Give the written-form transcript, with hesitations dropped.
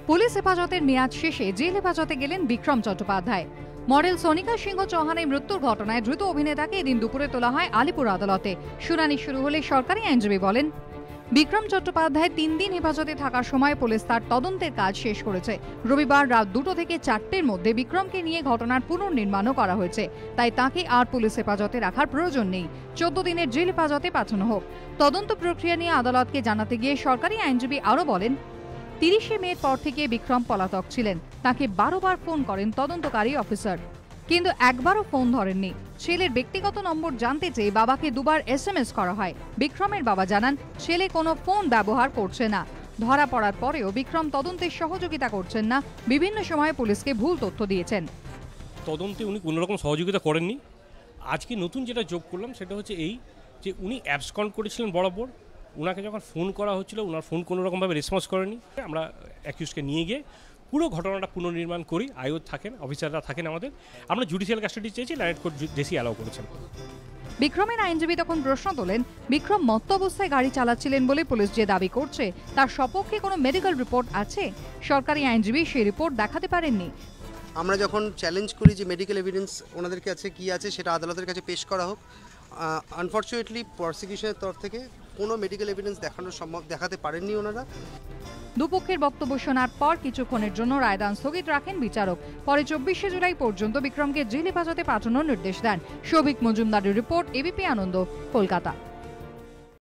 Police হেফাজতের মেয়াদ শেষে জেল হেফাজতে গেলেন বিক্রম চট্টোপাধ্যায়। মডেল সোনিকা সিংহ চৌহানের মৃত্যুর ঘটনায় ধৃত অভিনেতাকে এদিন দুপুরে তোলা হয় আলিপুর আদালতে। শুনানি শুরু হলে সরকারি আইনজীবী বলেন, বিক্রম চট্টোপাধ্যায় 3 দিন হেফাজতে থাকার সময় পুলিশ তার তদন্তের কাজ শেষ করেছে। রবিবার রাত 2টো থেকে 4টের মধ্যে বিক্রমকে নিয়ে ঘটনার পুনর্নির্মাণও করা হয়েছে, তাই তাকে আর পুলিশ হেফাজতে রাখার প্রয়োজন নেই। 14 দিনের জেল হেফাজতে পাঠানো হোক। তদন্ত প্রক্রিয়া নিয়ে আদালতকে জানাতে গিয়ে সরকারি আইনজীবী আরও বলেন, 30শে মের পর থেকে বিক্রম পলাতক ছিলেন। তাকে 12 বার ফোন করেন তদন্তকারী অফিসার, কিন্তু একবারও ফোন ধরেননি। ছেলের ব্যক্তিগত নম্বর জানতে চেয়ে বাবাকে 2বার SMS করা হয়। বিক্রমের বাবা জানান, ছেলে কোনো ফোন ব্যবহার করছে না। ধরা পড়ার পরেও বিক্রম তদন্তের সহযোগিতা করছেন না। বিভিন্ন সময়ে পুলিশকে ভুল তথ্য দিয়েছেন। তদন্তে উনি কোনো রকম সহযোগিতা করেননি। আজকে নতুন যেটা যোগ করলাম সেটা হচ্ছে এই যে উনি অ্যাবসকন্ড করেছিলেন বরাবর। ওনাকে যখন ফোন করা হচ্ছিল, ওনার ফোন কোনো রকমভাবে রেসপন্স করেনি। আমরা অ্যাকিউজকে নিয়ে গিয়ে পুরো ঘটনাটা পুনর্নির্মাণ করি। আইও থাকেন, অফিসাররা থাকেন আমাদের। আমরা জুডিশিয়াল কাস্টাডি চেয়েছি, লাইট কোর্ট জেসি অ্যালাউ করেছেন। বিক্রমের আইনজীবী তখন প্রশ্ন তোলেন, বিক্রম মত্ত অবস্থায় গাড়ি চালাচ্ছিলেন বলে পুলিশ যে দাবি করছে, তার সপক্ষে কোনো মেডিকেল রিপোর্ট আছে? সরকারি আইনজীবী সেই রিপোর্ট দেখাতে পারেননি। আমরা যখন চ্যালেঞ্জ করি যে মেডিকেল এভিডেন্স ওনাদের কাছে কী আছে সেটা আদালতের কাছে পেশ করা হোক, আনফর্চুনেটলি প্রসিকিউশনের তরফ থেকে কোনো মেডিকেল এভিডেন্স দেখাতে পারেননি ওনারা। দুপক্ষের বক্তব্য শোনার পর কিছুক্ষণের জন্য রায়দান স্থগিত রাখেন বিচারক। পরে 24শে জুলাই পর্যন্ত বিক্রমকে জেল হেফাজতে পাঠানোর নির্দেশ দেন। সৌভিক মজুমদারের রিপোর্ট, এবিপি আনন্দ, কলকাতা।